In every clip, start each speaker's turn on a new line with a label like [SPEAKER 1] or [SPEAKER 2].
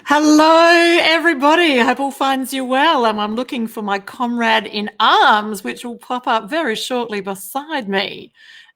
[SPEAKER 1] Hello, everybody. I hope all finds you well. I'm looking for my comrade in arms, which will pop up very shortly beside me.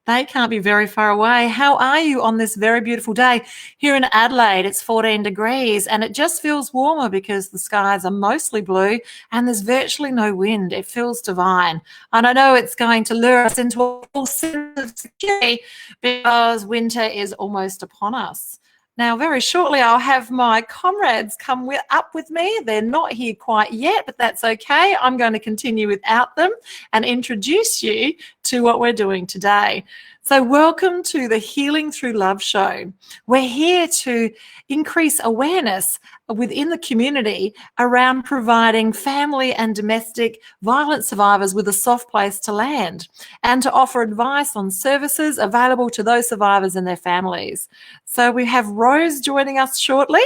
[SPEAKER 1] They can't be very far away. How are you on this very beautiful day? Here in Adelaide, it's 14 degrees and it just feels warmer because the skies are mostly blue and there's virtually no wind. It feels divine. And I know it's going to lure us into a full sense of security because winter is almost upon us. Now, very shortly, I'll have my comrades come up with me. They're not here quite yet, but that's okay. I'm going to continue without them and introduce you to what we're doing today. So welcome to the Healing Through Love show. We're here to increase awareness within the community around providing family and domestic violence survivors with a soft place to land and to offer advice on services available to those survivors and their families. So we have Rose joining us shortly,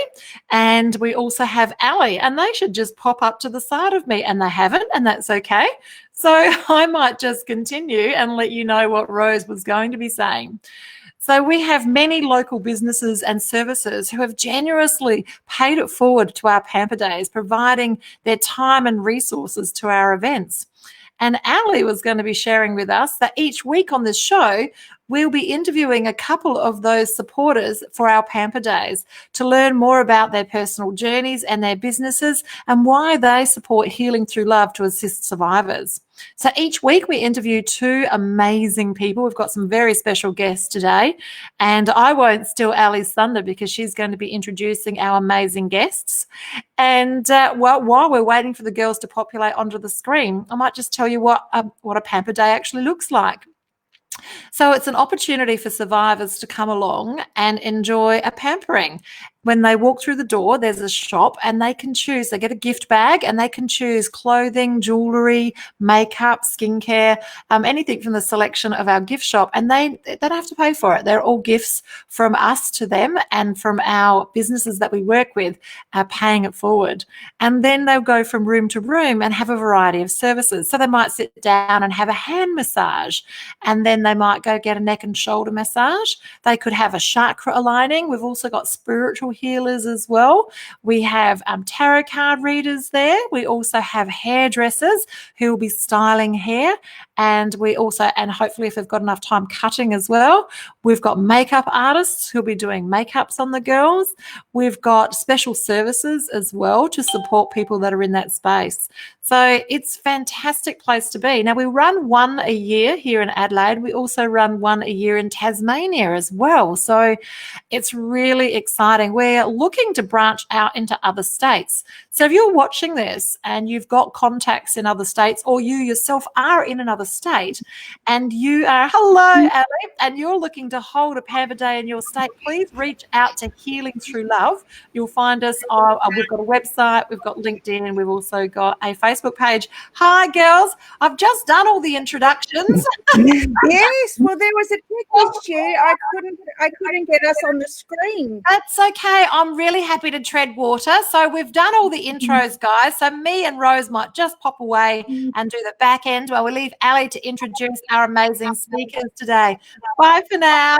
[SPEAKER 1] and we also have Ali, and they should just pop up to the side of me, and they haven't, and that's okay. So I might just continue and let you know what Rose was going to be saying. So we have many local businesses and services who have generously paid it forward to our Pamper Days, providing their time and resources to our events. And Ali was going to be sharing with us that each week on this show, we'll be interviewing a couple of those supporters for our Pamper Days to learn more about their personal journeys and their businesses and why they support Healing Through Love to assist survivors. So each week we interview two amazing people. We've got some very special guests today, and I won't steal Ali's thunder because she's going to be introducing our amazing guests. And while we're waiting for the girls to populate onto the screen, I might just tell you what a Pamper Day actually looks like. So it's an opportunity for survivors to come along and enjoy a pampering. When they walk through the door, there's a shop and they can choose. They get a gift bag and they can choose clothing, jewellery, makeup, skincare, anything from the selection of our gift shop. And they don't have to pay for it. They're all gifts from us to them and from our businesses that we work with, paying it forward. And then they'll go from room to room and have a variety of services. So they might sit down and have a hand massage, and then they might go get a neck and shoulder massage. They could have a chakra aligning. We've also got spiritual healers as well. We have tarot card readers there. We also have hairdressers who will be styling hair, and we also, and hopefully if they've got enough time, cutting as well. We've got makeup artists who'll be doing makeups on the girls. We've got special services as well to support people that are in that space. So it's a fantastic place to be. Now, we run one a year here in Adelaide. We also run one a year in Tasmania as well. So it's really exciting. We're looking to branch out into other states. So if you're watching this and you've got contacts in other states, or you yourself are in another state and you are, hello, Ali, and you're looking to hold a Pamper Day in your state, please reach out to Healing Through Love. You'll find us on, we've got a website, we've got LinkedIn, and we've also got a Facebook page. Hi, girls. I've just done all the introductions.
[SPEAKER 2] Yes, well, there was a tech issue. I couldn't get us on the screen.
[SPEAKER 1] That's okay. I'm really happy to tread water. So we've done all the intros, guys. So me and Rose might just pop away and do the back end while we leave Ali to introduce our amazing speakers today. Bye for now.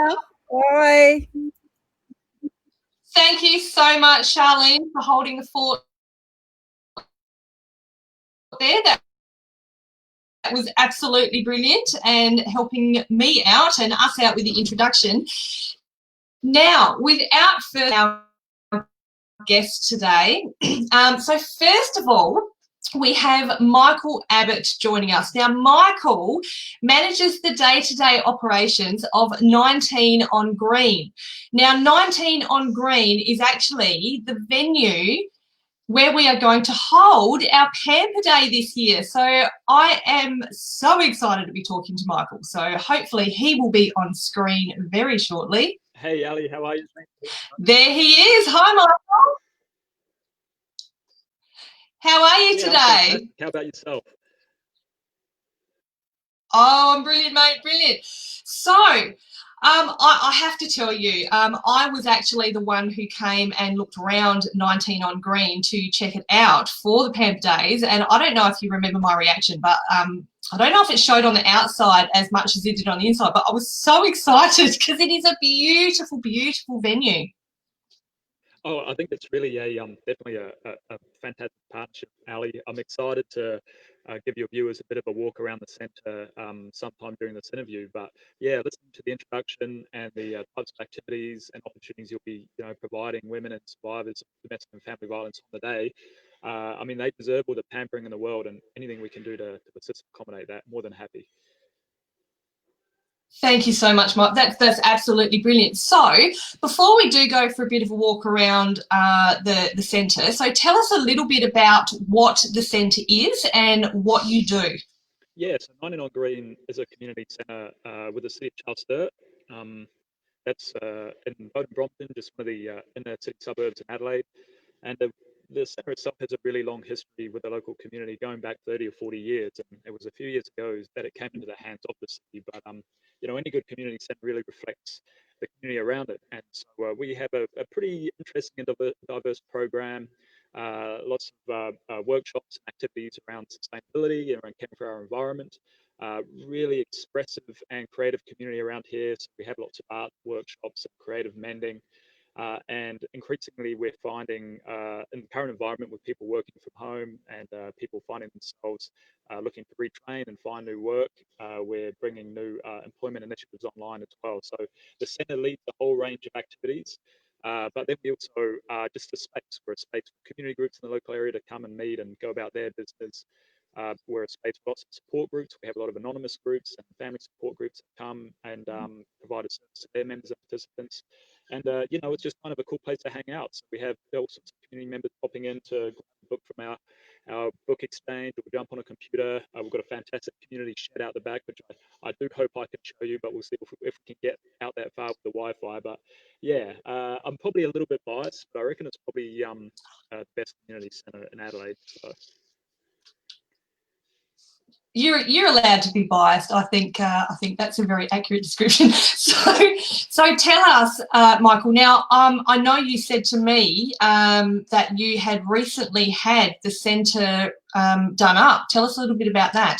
[SPEAKER 2] Bye.
[SPEAKER 3] Thank you so much, Charlene, for holding the fort there. That was absolutely brilliant and helping me out and us out with the introduction. Now, without further our guest today, so first of all, we have Michael Abbott joining us. Now, Michael manages the day-to-day operations of 19 on Green. Now, 19 on Green is actually the venue where we are going to hold our Pamper Day this year. So I am so excited to be talking to Michael. So hopefully he will be on screen very shortly.
[SPEAKER 4] Hey, Ali, how are you?
[SPEAKER 3] There he is. Hi, Michael. How are you today?
[SPEAKER 4] How about yourself?
[SPEAKER 3] Oh, I'm brilliant, mate, brilliant. So I have to tell you, I was actually the one who came and looked around 19 on Green to check it out for the Pamper Days, and I don't know if you remember my reaction, but I don't know if it showed on the outside as much as it did on the inside, but I was so excited because it is a beautiful, beautiful venue.
[SPEAKER 4] Oh, I think it's really definitely a fantastic partnership, Ali. I'm excited to give your viewers a bit of a walk around the centre sometime during this interview. But yeah, listening to the introduction and the types of activities and opportunities you'll be, providing women and survivors of domestic and family violence on the day. I mean, they deserve all the pampering in the world, and anything we can do to assist accommodate that, more than happy.
[SPEAKER 3] Thank you so much, Mike. That's absolutely brilliant. So before we do go for a bit of a walk around the centre, so tell us a little bit about what the centre is and what you do.
[SPEAKER 4] Yeah, so 19 on Green is a community centre with the City of Charles Sturt. That's in Bowden Brompton, just one of the inner city suburbs in Adelaide. And the centre itself has a really long history with the local community, going back 30 or 40 years. And it was a few years ago that it came into the hands of the city. But, any good community centre really reflects the community around it. And so we have a pretty interesting and diverse program, lots of workshops and activities around sustainability and around caring for our environment. Really expressive and creative community around here. So we have lots of art workshops and creative mending. And increasingly, we're finding in the current environment with people working from home and people finding themselves looking to retrain and find new work, we're bringing new employment initiatives online as well. So the centre leads a whole range of activities, but then we also just a space. We're a space for community groups in the local area to come and meet and go about their business. We're a space for lots of support groups. We have a lot of anonymous groups and family support groups that come and provide a service to their members and participants. And, it's just kind of a cool place to hang out. So we have all sorts of community members popping in to grab a book from our book exchange, or jump on a computer. We've got a fantastic community shed out the back, which I do hope I can show you, but we'll see if we can get out that far with the Wi-Fi. But yeah, I'm probably a little bit biased, but I reckon it's probably the best community centre in Adelaide. So.
[SPEAKER 3] You're allowed to be biased. I think that's a very accurate description. So tell us, Michael. Now, I know you said to me that you had recently had the centre done up. Tell us a little bit about that.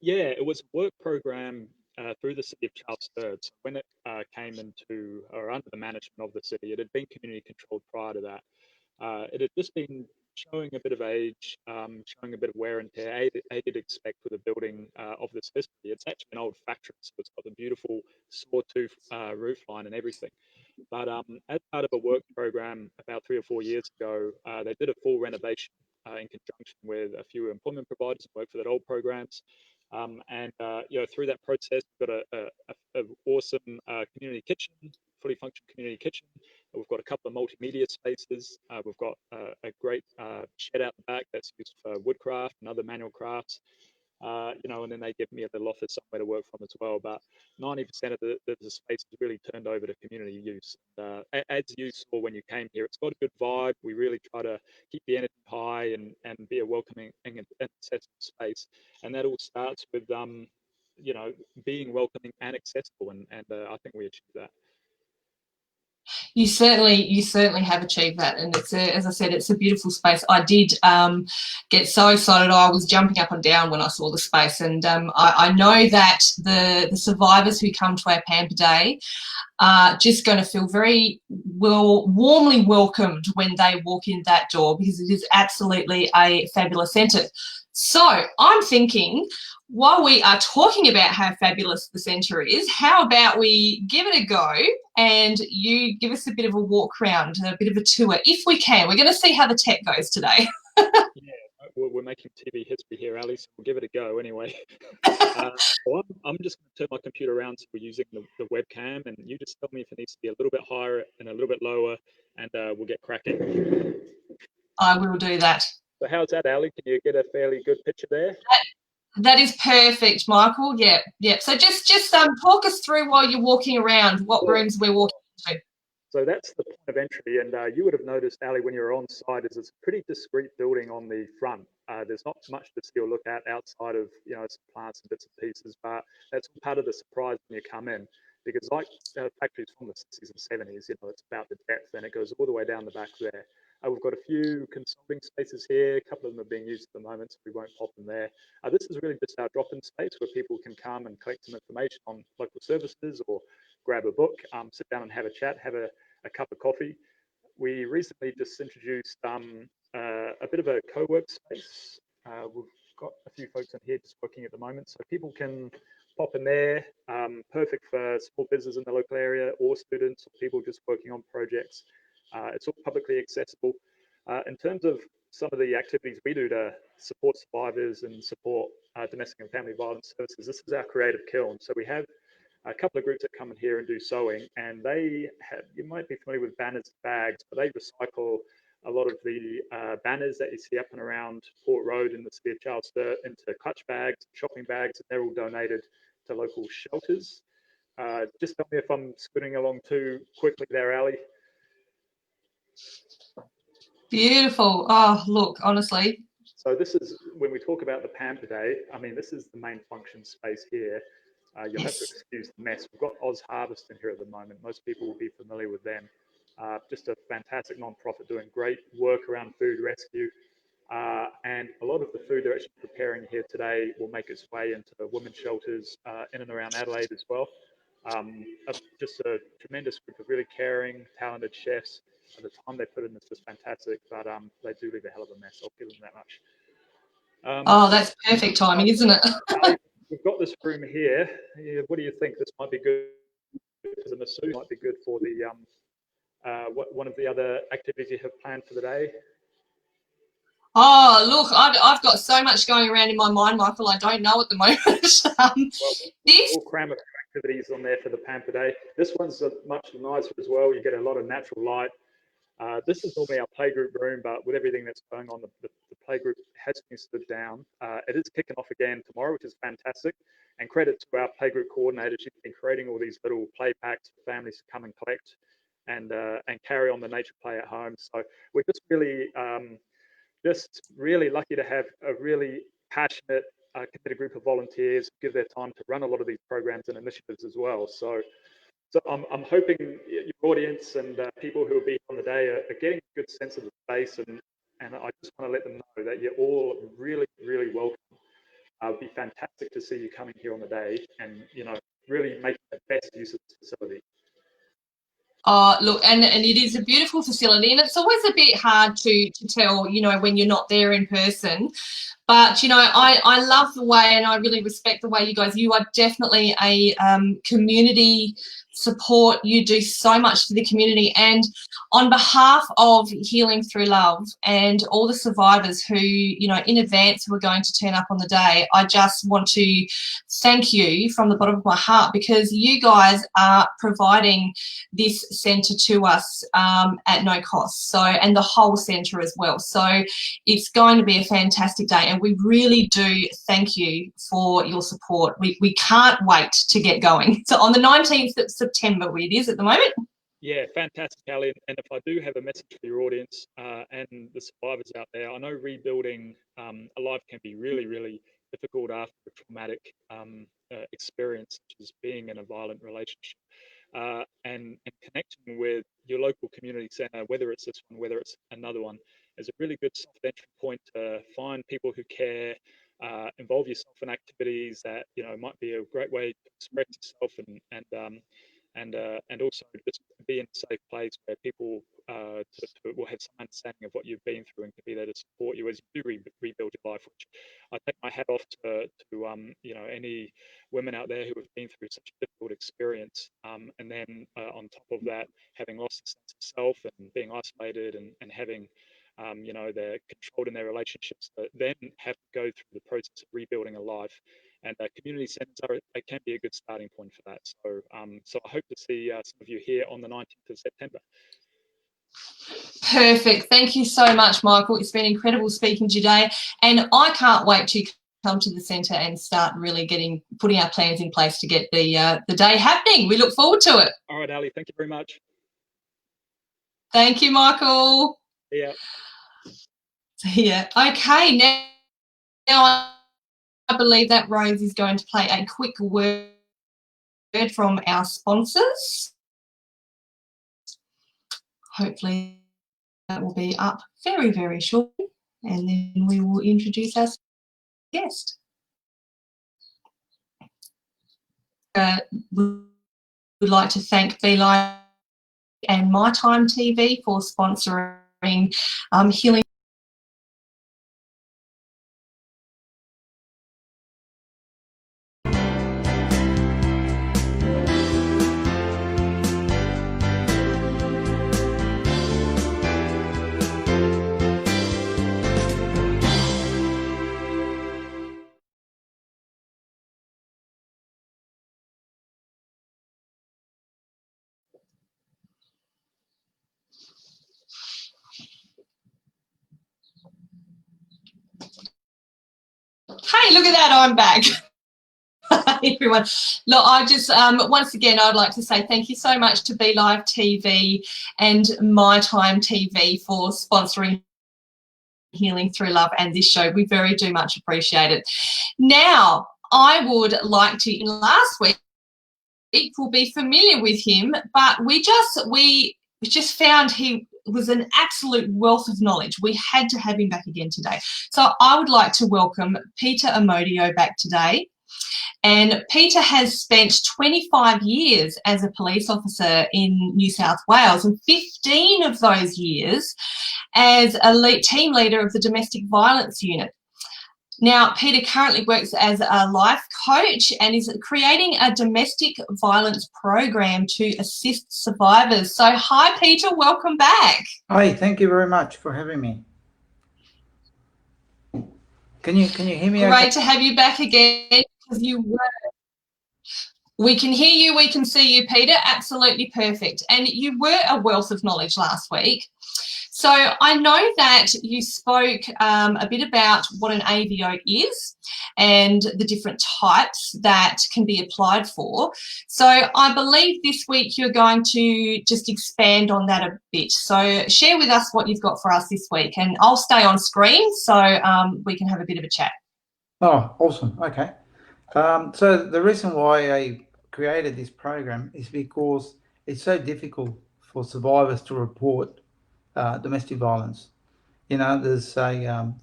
[SPEAKER 4] Yeah, it was a work program through the City of Charles Sturt. So when it came into or under the management of the city, it had been community controlled prior to that. It had just been showing a bit of age, showing a bit of wear and tear, as you'd expect with a building of this history. It's actually an old factory, so it's got the beautiful sawtooth roof line and everything. But as part of a work program about 3 or 4 years ago, they did a full renovation in conjunction with a few employment providers who work for that old programs. Through that process, we've got an awesome community kitchen, fully functional community kitchen. We've got a couple of multimedia spaces. We've got a great shed out the back that's used for woodcraft and other manual crafts. And then they give me a little office somewhere to work from as well. But 90% of the space is really turned over to community use. As you saw when you came here, it's got a good vibe. We really try to keep the energy high and be a welcoming and accessible space. And that all starts with, being welcoming and accessible. And I think we achieve that.
[SPEAKER 3] You certainly have achieved that, and it's as I said, it's a beautiful space. I did get so excited. I was jumping up and down when I saw the space, and I know that the survivors who come to our Pamper Day are just going to feel very warmly welcomed when they walk in that door, because it is absolutely a fabulous centre. So I'm thinking, while we are talking about how fabulous the centre is, how about we give it a go and you give us a bit of a walk around, a bit of a tour, if we can. We're going to see how the tech goes today.
[SPEAKER 4] Yeah, we're making TV history here, Ali, so we'll give it a go anyway. So I'm just going to turn my computer around so we're using the webcam, and you just tell me if it needs to be a little bit higher and a little bit lower, and we'll get cracking.
[SPEAKER 3] I will do that.
[SPEAKER 4] So how's that, Ali? Can you get a fairly good picture there?
[SPEAKER 3] That is perfect, Michael. Yeah. So just talk us through while you're walking around what rooms we're walking into.
[SPEAKER 4] So that's the point of entry, and you would have noticed, Ali, when you're on site, is it's a pretty discreet building on the front. There's not much to see or look at outside of some plants and bits and pieces, but that's part of the surprise when you come in. because like factories from the 60s and 70s, you know, it's about the depth and it goes all the way down the back there. We've got a few consulting spaces here. A couple of them are being used at the moment, so we won't pop them there. This is really just our drop-in space where people can come and collect some information on local services or grab a book, sit down and have a chat, have a cup of coffee. We recently just introduced a bit of a co-work space. We've got a few folks in here just working at the moment, so people can pop in there. Perfect for small business in the local area or students or people just working on projects. It's all publicly accessible. In terms of some of the activities we do to support survivors and support domestic and family violence services, this is our creative kiln. So we have a couple of groups that come in here and do sewing, and they have, you might be familiar with banners, bags, but they recycle a lot of the banners that you see up and around Port Road in the city of Charles Sturt into clutch bags, shopping bags, and they're all donated to local shelters. Just tell me if I'm scooting along too quickly there, Ali.
[SPEAKER 3] Beautiful. Oh, look, honestly.
[SPEAKER 4] So this is, when we talk about the Pamper Day, I mean, this is the main function space here. You'll have to excuse the mess. We've got Oz Harvest in here at the moment. Most people will be familiar with them. Just a fantastic non-profit doing great work around food rescue. And a lot of the food they're actually preparing here today will make its way into the women's shelters in and around Adelaide as well. Just a tremendous group of really caring, talented chefs. The time they put in is just fantastic, but they do leave a hell of a mess. I'll give them that much.
[SPEAKER 3] Oh, that's perfect timing, isn't it?
[SPEAKER 4] We've got this room here. What do you think? This might be good for the masseuse, might be good for the one of the other activities you have planned for the day.
[SPEAKER 3] Oh, look, I've got so much going around in my mind, Michael, I don't know at the moment.
[SPEAKER 4] Well, we'll cram a few activities on there for the Pamper Day. This one's much nicer as well. You get a lot of natural light. This is normally our playgroup room, but with everything that's going on, the playgroup has been stood down. It is kicking off again tomorrow, which is fantastic. And credit to our playgroup coordinator. She's been creating all these little play packs for families to come and collect and carry on the nature play at home. So we're just really lucky to have a really passionate, committed group of volunteers who give their time to run a lot of these programs and initiatives as well. So I'm hoping your audience and people who will be on the day are getting a good sense of the space, and I just want to let them know that you're all really, really welcome. It'd be fantastic to see you coming here on the day and, you know, really making the best use of this facility.
[SPEAKER 3] Look, and it is a beautiful facility, and it's always a bit hard to tell, you know, when you're not there in person. But, you know, I love the way, and I really respect the way you are definitely a community support. You do so much for the community. And on behalf of Healing Through Love and all the survivors who, you know, in advance who are going to turn up on the day, I just want to thank you from the bottom of my heart, because you guys are providing this centre to us at no cost. So, and the whole centre as well. So it's going to be a fantastic day, and we really do thank you for your support. We can't wait to get going. So on the 19th of September, it is at the moment.
[SPEAKER 4] Yeah, fantastic, Ali. And if I do have a message for your audience and the survivors out there, I know rebuilding a life can be really, really difficult after a traumatic experience, such as being in a violent relationship. And connecting with your local community centre, whether it's this one, whether it's another one, is a really good soft entry point to find people who care, involve yourself in activities that, you know, might be a great way to express yourself and also just be in a safe place where people will have some understanding of what you've been through and can be there to support you as you do rebuild your life. Which I take my hat off to you know, any women out there who have been through such a difficult experience, and then on top of that, having lost a sense of self and being isolated and having you know, they're controlled in their relationships, but then have to go through the process of rebuilding a life. And community centres can be a good starting point for that. So, so I hope to see some of you here on the 19th of September.
[SPEAKER 3] Perfect. Thank you so much, Michael. It's been incredible speaking to you today, and I can't wait to come to the centre and start really putting our plans in place to get the day happening. We look forward to it.
[SPEAKER 4] All right, Ali. Thank you very much.
[SPEAKER 3] Thank you, Michael.
[SPEAKER 4] Yeah.
[SPEAKER 3] Yeah. Okay. Now I believe that Rose is going to play a quick word word from our sponsors. Hopefully that will be up very, very shortly, and then we will introduce our guest. We would like to thank BeLive and My Time TV for sponsoring Healing. Hey, look at that, I'm back. Everyone, look, I just once again I'd like to say thank you so much to BeLive TV and My Time TV for sponsoring Healing Through Love and this show. We very do much appreciate it. Now, I would like to, last week will be familiar with him, but we just found he was an absolute wealth of knowledge. We had to have him back again today. So I would like to welcome Peter Amodio back today. And Peter has spent 25 years as a police officer in New South Wales, and 15 of those years as a team leader of the domestic violence unit. Now, Peter currently works as a life coach and is creating a domestic violence program to assist survivors. So, hi, Peter, welcome back.
[SPEAKER 5] Hi, thank you very much for having me. Can you hear me?
[SPEAKER 3] Great
[SPEAKER 5] okay?
[SPEAKER 3] to have you back again. Because we can hear you, we can see you, Peter. Absolutely perfect. And you were a wealth of knowledge last week. So I know that you spoke a bit about what an AVO is and the different types that can be applied for. So I believe this week you're going to just expand on that a bit. So share with us what you've got for us this week, and I'll stay on screen so we can have a bit of a chat.
[SPEAKER 5] Oh, awesome. Okay. So the reason why I created this program is because it's so difficult for survivors to report domestic violence. You know, there's a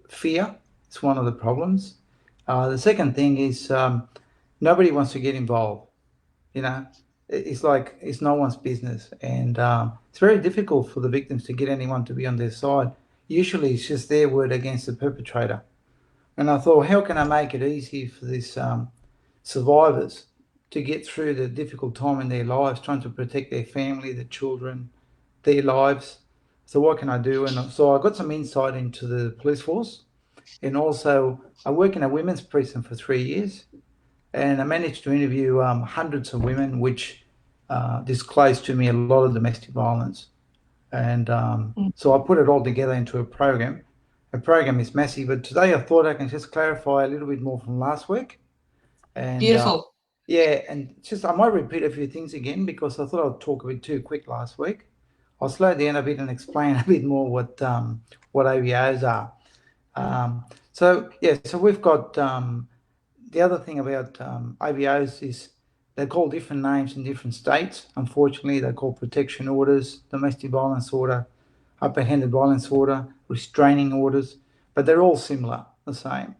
[SPEAKER 5] fear. It's one of the problems. The second thing is nobody wants to get involved. You know, it's like it's no one's business, and it's very difficult for the victims to get anyone to be on their side. Usually, it's just their word against the perpetrator. And I thought, how can I make it easy for these survivors to get through the difficult time in their lives, trying to protect their family, their children, their lives? So what can I do? And so I got some insight into the police force. And also, I work in a women's precinct for 3 years. And I managed to interview hundreds of women, which disclosed to me a lot of domestic violence. And so I put it all together into a program. The program is massive, but today I thought I can just clarify a little bit more from last week. And
[SPEAKER 3] Beautiful.
[SPEAKER 5] Yeah, and just I might repeat a few things again because I thought I'd talk a bit too quick last week. I'll slow down a bit and explain a bit more what AVOs are. So we've got the other thing about AVOs is they're called different names in different states. Unfortunately, they're called protection orders, domestic violence order, apprehended violence order, restraining orders, but they're all similar, the same.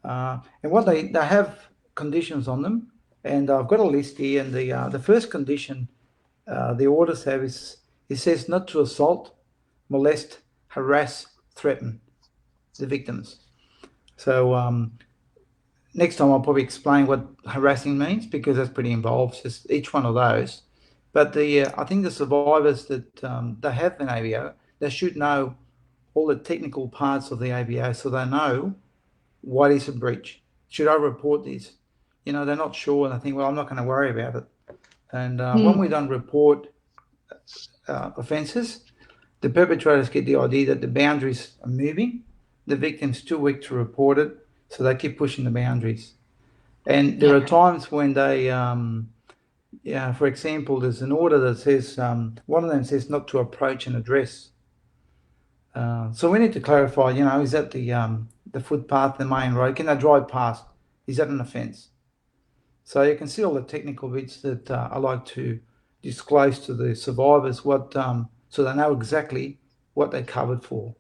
[SPEAKER 5] And what they have conditions on them, and I've got a list here. And the first condition the orders have is it says not to assault, molest, harass, threaten the victims. So next time I'll probably explain what harassing means because that's pretty involved, just each one of those. But I think the survivors that they have an AVO, they should know all the technical parts of the AVO so they know what is a breach. Should I report this? You know, they're not sure and they think, well, I'm not going to worry about it. And when we don't report offences, the perpetrators get the idea that the boundaries are moving. The victim's too weak to report it, so they keep pushing the boundaries. And there are times when they, for example, there's an order that says, one of them says not to approach and address. So we need to clarify, you know, is that the footpath, the main road? Can they drive past? Is that an offence? So you can see all the technical bits that I like to disclose to the survivors, what so they know exactly what they're covered for.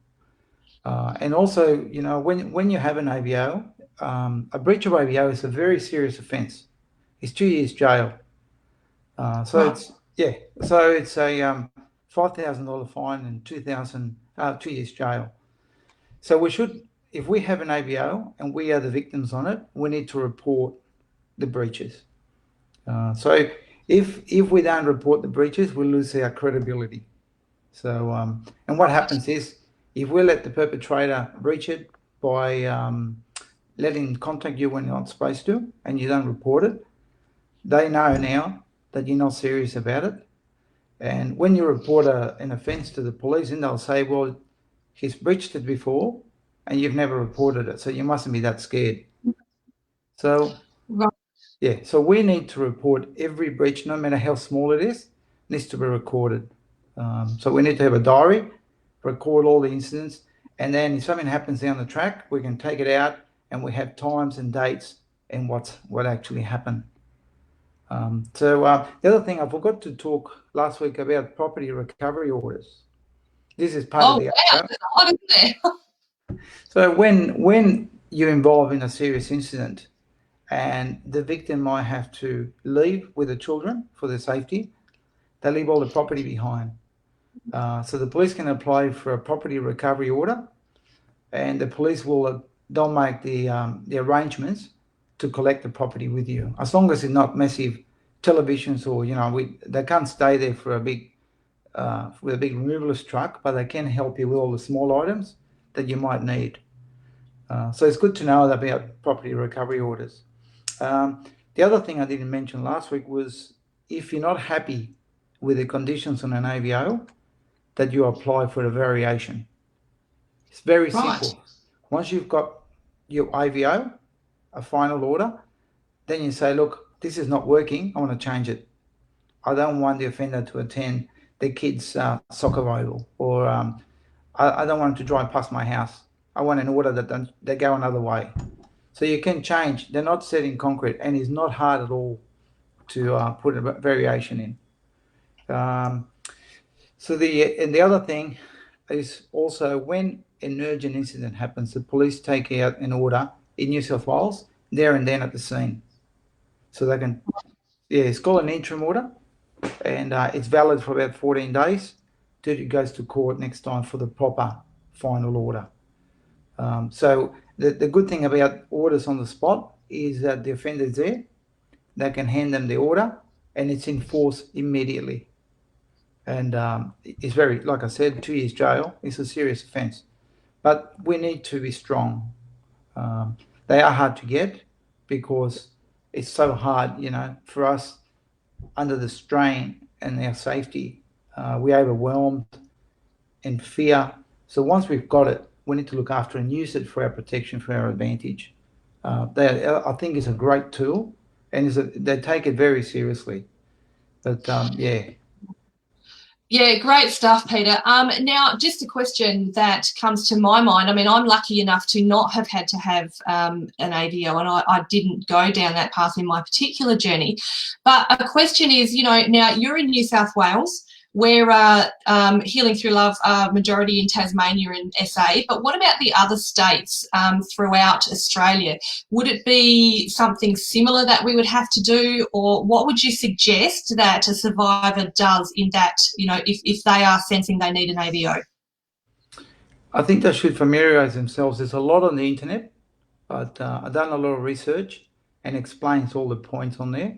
[SPEAKER 5] And also, you know, when you have an AVO, a breach of AVO is a very serious offence. It's 2 years jail. So
[SPEAKER 3] Right.
[SPEAKER 5] it's so it's a $5,000 fine and 2 years jail. So we should, if we have an AVO and we are the victims on it, we need to report the breaches. So if we don't report the breaches, we lose our credibility. So and what happens is, if we let the perpetrator breach it by letting them contact you when you're not supposed to, and you don't report it, they know now that you're not serious about it. And when you report an offence to the police, then they'll say, well, he's breached it before and you've never reported it, so you mustn't be that scared. So
[SPEAKER 3] Right.
[SPEAKER 5] yeah, so we need to report every breach, no matter how small it is, needs to be recorded. So we need to have a diary, record all the incidents, and then if something happens down the track, we can take it out and we have times and dates and what actually happened. The other thing, I forgot to talk last week about property recovery orders. This is part of the
[SPEAKER 3] wow, there's a lot in there.
[SPEAKER 5] So when you're involved in a serious incident and the victim might have to leave with the children for their safety, they leave all the property behind. So the police can apply for a property recovery order, and the police they'll make the arrangements to collect the property with you, as long as it's not massive televisions or they can't stay there for a big with a big removalist truck, but they can help you with all the small items that you might need. So it's good to know about property recovery orders. The other thing I didn't mention last week was, if you're not happy with the conditions on an AVO, that you apply for a variation. It's very simple. Once you've got your AVO, a final order, then you say, look, this is not working, I want to change it. I don't want the offender to attend their kids' soccer oval, or I don't want them to drive past my house. I want an order that they go another way. So you can change. They're not set in concrete, and it's not hard at all to put a variation in. So the other thing is also, when an urgent incident happens, the police take out an order in New South Wales there and then at the scene. So they can, it's called an interim order, and it's valid for about 14 days till it goes to court next time for the proper final order. So the good thing about orders on the spot is that the offender's there, they can hand them the order, and it's in force immediately. And it's very, like I said, 2 years jail is a serious offence. But we need to be strong. They are hard to get because it's so hard, for us, under the strain and our safety, we're overwhelmed and fear. So once we've got it, we need to look after and use it for our protection, for our advantage. I think it's a great tool, and they take it very seriously. But
[SPEAKER 3] Yeah, great stuff, Peter. Now, just a question that comes to my mind. I mean, I'm lucky enough to not have had to have an AVO, and I didn't go down that path in my particular journey. But a question is, now you're in New South Wales, where Healing Through Love majority in Tasmania and SA, but what about the other states throughout Australia? Would it be something similar that we would have to do, or what would you suggest that a survivor does in that, if they are sensing they need an AVO?
[SPEAKER 5] I think they should familiarise themselves. There's a lot on the internet, but I've done a lot of research and explains all the points on there.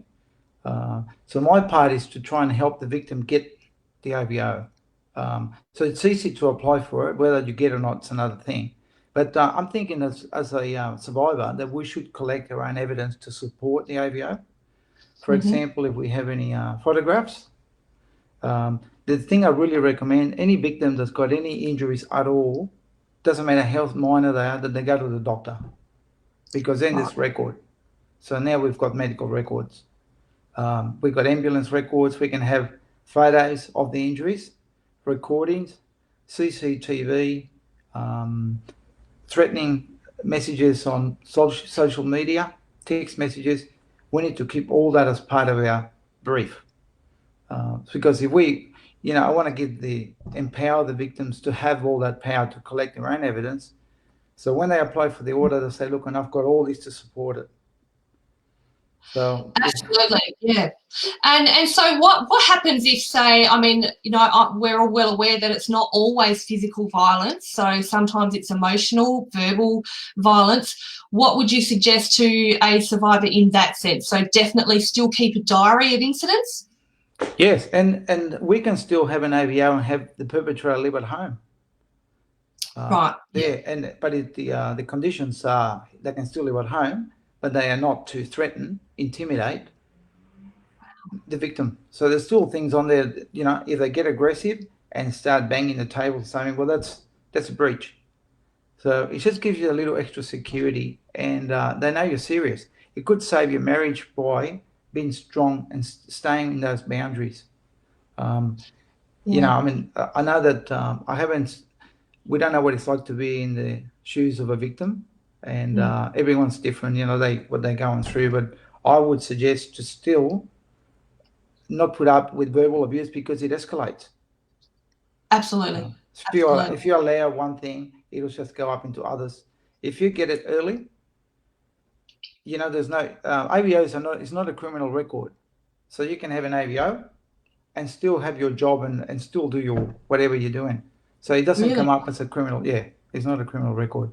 [SPEAKER 5] So my part is to try and help the victim get the AVO. So it's easy to apply for it. Whether you get it or not, it's another thing. But I'm thinking as a survivor that we should collect our own evidence to support the AVO. For example, if we have any photographs, the thing I really recommend, any victim that's got any injuries at all, doesn't matter how minor they are, that they go to the doctor, because then there's record. So now we've got medical records. We've got ambulance records. We can have photos of the injuries, recordings, CCTV, threatening messages on social media, text messages. we need to keep all that as part of our brief. Because if we, I want to empower the victims to have all that power to collect their own evidence. So when they apply for the order, they say, look, and I've got all this to support it. So
[SPEAKER 3] absolutely, yeah. And so what happens if, say, I mean, we're all well aware that it's not always physical violence. So sometimes it's emotional, verbal violence. What would you suggest to a survivor in that sense? So definitely still keep a diary of incidents.
[SPEAKER 5] Yes, and we can still have an AVO and have the perpetrator live at home.
[SPEAKER 3] Right.
[SPEAKER 5] Yeah, but the conditions are they can still live at home, but they are not to threaten, intimidate the victim. So there's still things on there. If they get aggressive and start banging the table, saying, well, that's a breach. So it just gives you a little extra security, and they know you're serious. It could save your marriage by being strong and staying in those boundaries. I mean, I know that we don't know what it's like to be in the shoes of a victim, and everyone's different, what they're going through. But I would suggest to still not put up with verbal abuse because it escalates.
[SPEAKER 3] Absolutely.
[SPEAKER 5] If you allow one thing, it'll just go up into others. If you get it early, there's no AVOs it's not a criminal record, so you can have an AVO and still have your job and still do your whatever you're doing. So it doesn't come up as a criminal. Yeah, it's not a criminal record,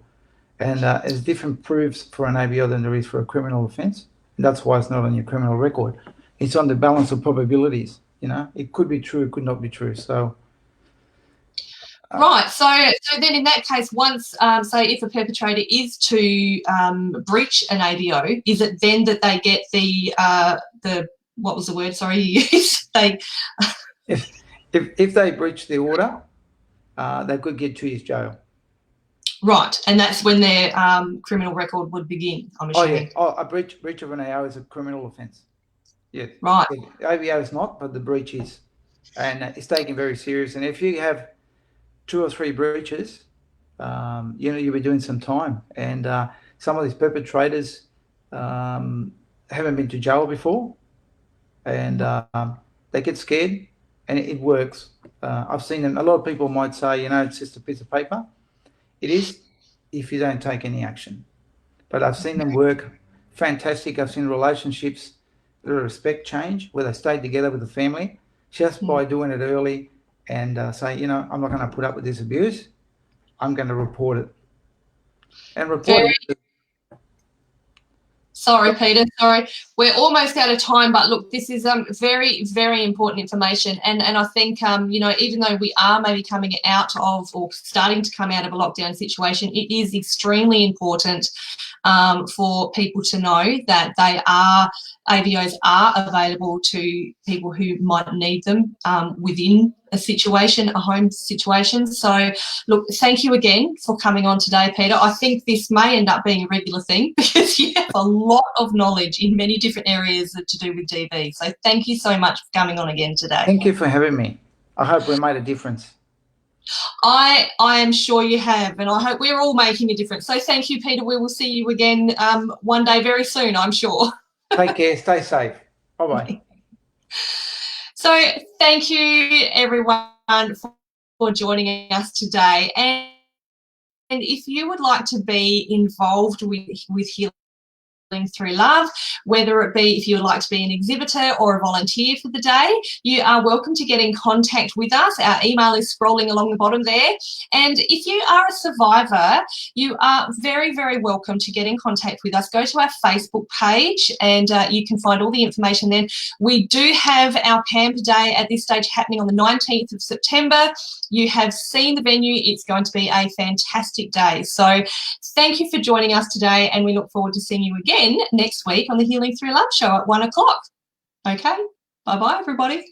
[SPEAKER 5] and there's different proofs for an AVO than there is for a criminal offence. That's why it's not on your criminal record. It's on the balance of probabilities. It could be true, it could not be true. So.
[SPEAKER 3] Right. So then in that case, once, say, if a perpetrator is to breach an AVO, is it then that they get the what was the word? Sorry, you used.
[SPEAKER 5] If they breach the order, they could get 2 years jail.
[SPEAKER 3] Right, and that's when their criminal record would begin, I'm assuming.
[SPEAKER 5] A breach of an AO is a criminal offence. Yeah.
[SPEAKER 3] Right.
[SPEAKER 5] The AVO is not, but the breach is, and it's taken very serious. And if you have 2 or 3 breaches, you'll be doing some time. And some of these perpetrators haven't been to jail before, and they get scared, and it works. I've seen them. A lot of people might say, it's just a piece of paper. It is if you don't take any action. But I've seen them work fantastic. I've seen relationships, the respect change, where they stay together with the family just by doing it early and say, I'm not going to put up with this abuse. I'm going to report it. And reporting.
[SPEAKER 3] Sorry, Peter. Sorry. We're almost out of time, but look, this is very, very important information. And I think, even though we are maybe coming out of or starting to come out of a lockdown situation, it is extremely important for people to know that AVOs are available to people who might need them within a home situation. So, look, thank you again for coming on today, Peter. I think this may end up being a regular thing because you have a lot of knowledge in many different areas to do with DV. So thank you so much for coming on again today.
[SPEAKER 5] Thank you for having me. I hope we made a difference.
[SPEAKER 3] I am sure you have, and I hope we're all making a difference. So thank you, Peter. We will see you again one day very soon, I'm sure.
[SPEAKER 5] Take care. Stay safe. Bye-bye.
[SPEAKER 3] So thank you, everyone, for joining us today. And if you would like to be involved with Healing Through Love, whether it be if you would like to be an exhibitor or a volunteer for the day, you are welcome to get in contact with us. Our email is scrolling along the bottom there. And if you are a survivor, you are very, very welcome to get in contact with us. Go to our Facebook page and you can find all the information then. We do have our Pamper Day at this stage happening on the 19th of September. You have seen the venue. It's going to be a fantastic day. So thank you for joining us today, and we look forward to seeing you again next week on the Healing Through Love show at 1 o'clock. Okay, bye-bye, everybody.